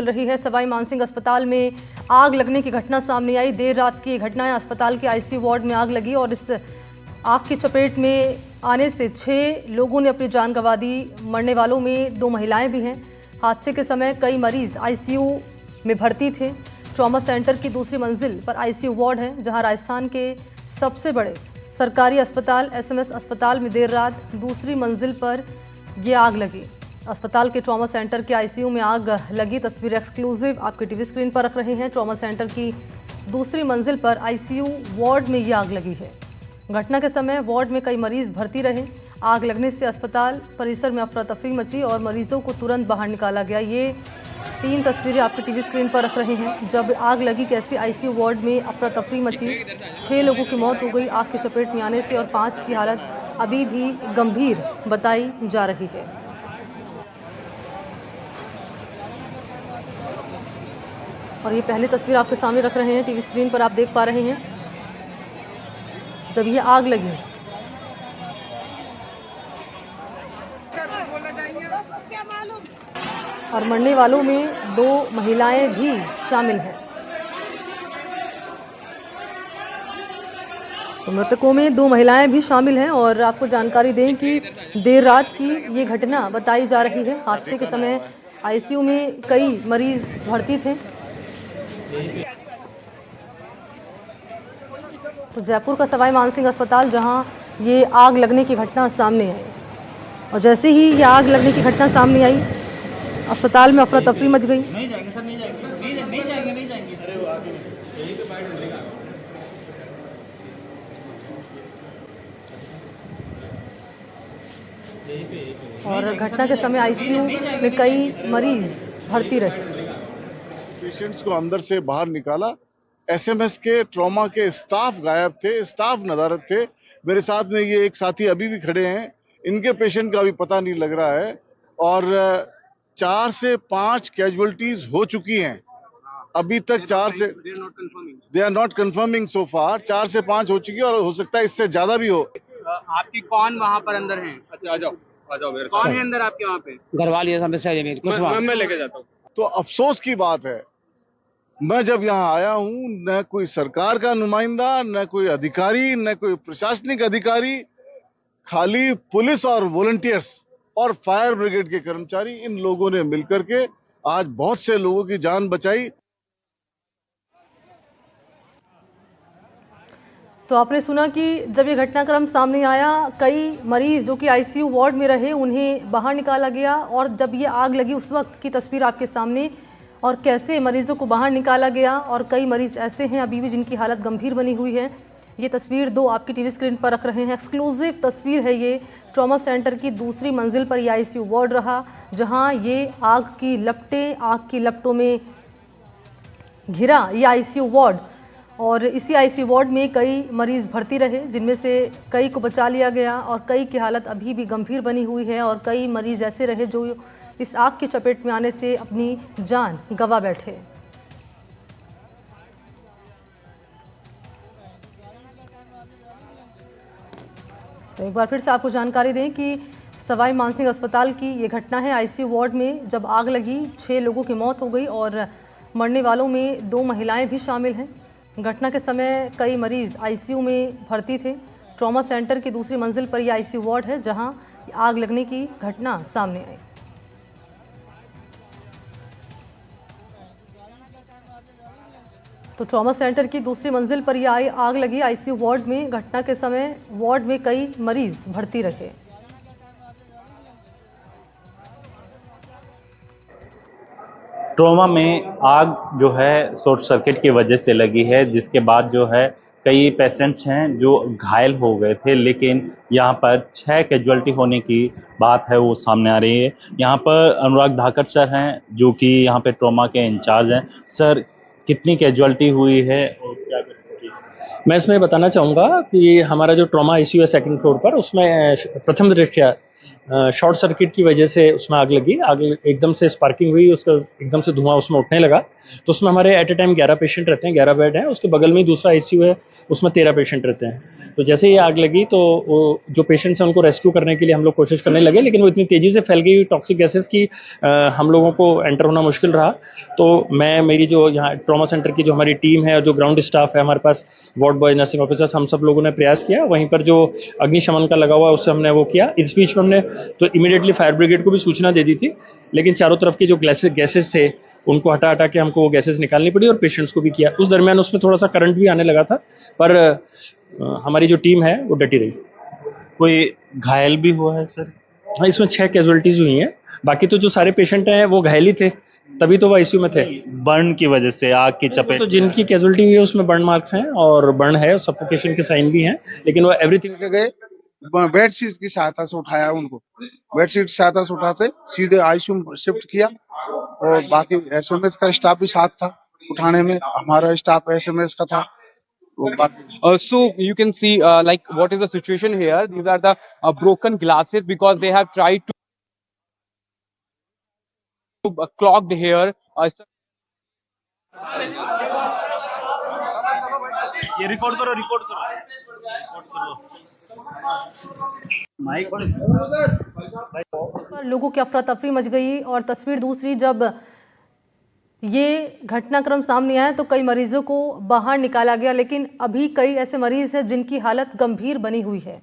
चल रही है। सवाई मानसिंह अस्पताल में आग लगने की घटना सामने आई। देर रात की घटना है। अस्पताल के आईसीयू वार्ड में आग लगी और इस आग की चपेट में आने से 6 लोगों ने अपनी जान गंवा दी। मरने वालों में 2 महिलाएं भी हैं। हादसे के समय कई मरीज आईसीयू में भर्ती थे। ट्रॉमा सेंटर की दूसरी मंजिल पर आईसीयू वार्ड है, जहां राजस्थान के सबसे बड़े सरकारी अस्पताल एसएमएस अस्पताल में देर रात दूसरी मंजिल पर ये आग लगी। अस्पताल के ट्रॉमा सेंटर के आईसीयू में आग लगी। तस्वीर एक्सक्लूसिव आपके टीवी स्क्रीन पर रख रहे हैं। ट्रॉमा सेंटर की दूसरी मंजिल पर आईसीयू वार्ड में ये आग लगी है। घटना के समय वार्ड में कई मरीज भर्ती रहे। आग लगने से अस्पताल परिसर में अफरा तफरी मची और मरीजों को तुरंत बाहर निकाला गया। ये 3 तस्वीरें आपके टीवी स्क्रीन पर रख रहे हैं। जब आग लगी कैसे आईसीयू वार्ड में अफरा तफरी मची। 6 लोगों की मौत हो गई आग की चपेट में आने से और 5 की हालत अभी भी गंभीर बताई जा रही है। और ये पहली तस्वीर आपके सामने रख रहे हैं। टीवी स्क्रीन पर आप देख पा रहे हैं जब ये आग लगी। और मरने वालों में 2 महिलाएं भी शामिल हैं। तो मृतकों में 2 महिलाएं भी शामिल हैं। और आपको जानकारी दें कि देर रात की ये घटना बताई जा रही है। हादसे के समय आईसीयू में कई मरीज भर्ती थे। तो जयपुर का सवाई मानसिंह अस्पताल, जहां ये आग लगने की घटना सामने आई और जैसे ही ये आग लगने की घटना सामने आई, अस्पताल में अफरा तफरी मच गई। नहीं जाएंगे सर, नहीं जाएंगे। अरे वो आगे यही पे फाइट होगा। और घटना के समय आईसीयू में कई मरीज भर्ती रहे। पेशेंट्स को अंदर से बाहर निकाला। एसएमएस के ट्रॉमा के स्टाफ गायब थे, स्टाफ नदारत थे। मेरे साथ में ये एक साथी अभी भी खड़े हैं, इनके पेशेंट का भी पता नहीं लग रहा है। और 4 से 5 कैजुअलिटीज हो चुकी हैं अभी तक। 4 से दे आर नॉट कंफर्मिंग सो फार। 4 से 5 हो चुकी है और हो सकता है इससे ज्यादा भी हो। आपकी कौन वहाँ पर अंदर है? अच्छा, आ जाओ मेरे कौन है अंदर आपके वहाँ पे? घरवाली है, मैं लेके जाता हूँ। तो अफसोस की बात है, मैं जब यहाँ आया हूँ, न कोई सरकार का नुमाइंदा, न कोई अधिकारी, न कोई प्रशासनिक अधिकारी, खाली पुलिस और वॉलंटियर्स और फायर ब्रिगेड के कर्मचारी, इन लोगों ने मिलकर के आज बहुत से लोगों की जान बचाई। तो आपने सुना कि जब ये घटनाक्रम सामने आया, कई मरीज जो कि आईसीयू वार्ड में रहे उन्हें बाहर निकाला गया। और जब ये आग लगी उस वक्त की तस्वीर आपके सामने, और कैसे मरीजों को बाहर निकाला गया। और कई मरीज ऐसे हैं अभी भी जिनकी हालत गंभीर बनी हुई है। ये तस्वीर 2 आपकी टीवी स्क्रीन पर रख रहे हैं। एक्सक्लूसिव तस्वीर है ये। ट्रॉमा सेंटर की दूसरी मंजिल पर यह आईसीयू वार्ड रहा, जहां ये आग की लपटों में घिरा ये आईसीयू वार्ड। और इसी आईसीयू वार्ड में कई मरीज भर्ती रहे, जिनमें से कई को बचा लिया गया और कई की हालत अभी भी गंभीर बनी हुई है। और कई मरीज ऐसे रहे जो इस आग की चपेट में आने से अपनी जान गंवा बैठे। तो एक बार फिर से आपको जानकारी दें कि सवाई मानसिंह अस्पताल की ये घटना है। आईसीयू वार्ड में जब आग लगी 6 लोगों की मौत हो गई और मरने वालों में 2 महिलाएं भी शामिल हैं। घटना के समय कई मरीज आईसीयू में भर्ती थे। ट्रॉमा सेंटर की दूसरी मंजिल पर यह आईसीयू वार्ड है, जहां आग लगने की घटना सामने आई। तो ट्रॉमा सेंटर की दूसरी मंजिल पर यह आग लगी आईसीयू वार्ड में। घटना के समय वार्ड में कई मरीज भर्ती रहे। ट्रॉमा में आग जो है शॉर्ट सर्किट की वजह से लगी है, जिसके बाद जो है कई पेशेंट्स हैं जो घायल हो गए थे। लेकिन यहाँ पर 6 कैजुअलिटी होने की बात है वो सामने आ रही है। यहाँ पर अनुराग धाकड़ सर हैं जो कि यहाँ पे ट्रॉमा के इंचार्ज हैं। सर, कितनी कैजुअलिटी हुई है और क्या कुछ? मैं इसमें बताना चाहूँगा कि हमारा जो ट्रॉमा आईसीयू है सेकंड फ्लोर पर, उसमें प्रथम दृष्टया शॉर्ट सर्किट की वजह से उसमें आग लगी। आग एकदम से स्पार्किंग हुई, उसका एकदम से धुआं उसमें उठने लगा। तो उसमें हमारे एट ए टाइम 11 पेशेंट रहते हैं, 11 बेड हैं। उसके बगल में ही दूसरा आईसीयू है, उसमें 13 पेशेंट रहते हैं। तो जैसे ही आग लगी तो वो जो पेशेंट्स हैं उनको रेस्क्यू करने के लिए हम लोग कोशिश करने लगे, लेकिन वो इतनी तेज़ी से फैल गई टॉक्सिक गैसेस की हम लोगों को एंटर होना मुश्किल रहा। तो मेरी जो यहाँ ट्रॉमा सेंटर की जो हमारी टीम है और जो ग्राउंड स्टाफ है हमारे पास, वार्ड बॉय, नर्सिंग ऑफिसर्स, हम सब लोगों ने प्रयास किया। वहीं पर जो अग्निशमन का लगा हुआ उससे हमने वो किया। इस बीच में हमने तो इमीडिएटली फायर ब्रिगेड को भी सूचना दे दी थी, लेकिन चारों तरफ के जो गैसेस थे उनको हटा हटा के हमको वो गैसेस निकालनी पड़ी और पेशेंट्स को भी किया। उस दरमियान उसमें थोड़ा सा करंट भी आने लगा था, पर हमारी जो टीम है वो डटी रही। कोई घायल भी हुआ है सर? हाँ, इसमें 6 कैजुअलिटीज हुई हैं। बाकी तो जो सारे पेशेंट हैं वो घायल ही थे, तभी तो वो आईसीयू में थे। बर्न की वजह से, आग की चपेट तो जिनकी कैजुअलिटी हुई है उसमें बर्न मार्क्स हैं और बर्न है, सफोकेशन के साइन भी हैं, लेकिन वो एवरीथिंग लेके गए, बेडशीट की सहायता से उठाया उनको, बेडशीट की सहायता से उठाते सीधे आईसीयू में शिफ्ट किया। और बाकी एसएमएस का स्टाफ भी साथ था उठाने में, हमारा स्टाफ एसएमएस का था। So you can see like what is the situation here. These are the broken glasses because they have tried to clogged here. ये रिकॉर्ड करो, रिकॉर्ड करो। माइक पर लोगों की अफरा तफरी मच गई। और तस्वीर दूसरी, जब ये घटनाक्रम सामने आया तो कई मरीजों को बाहर निकाला गया, लेकिन अभी कई ऐसे मरीज हैं जिनकी हालत गंभीर बनी हुई है।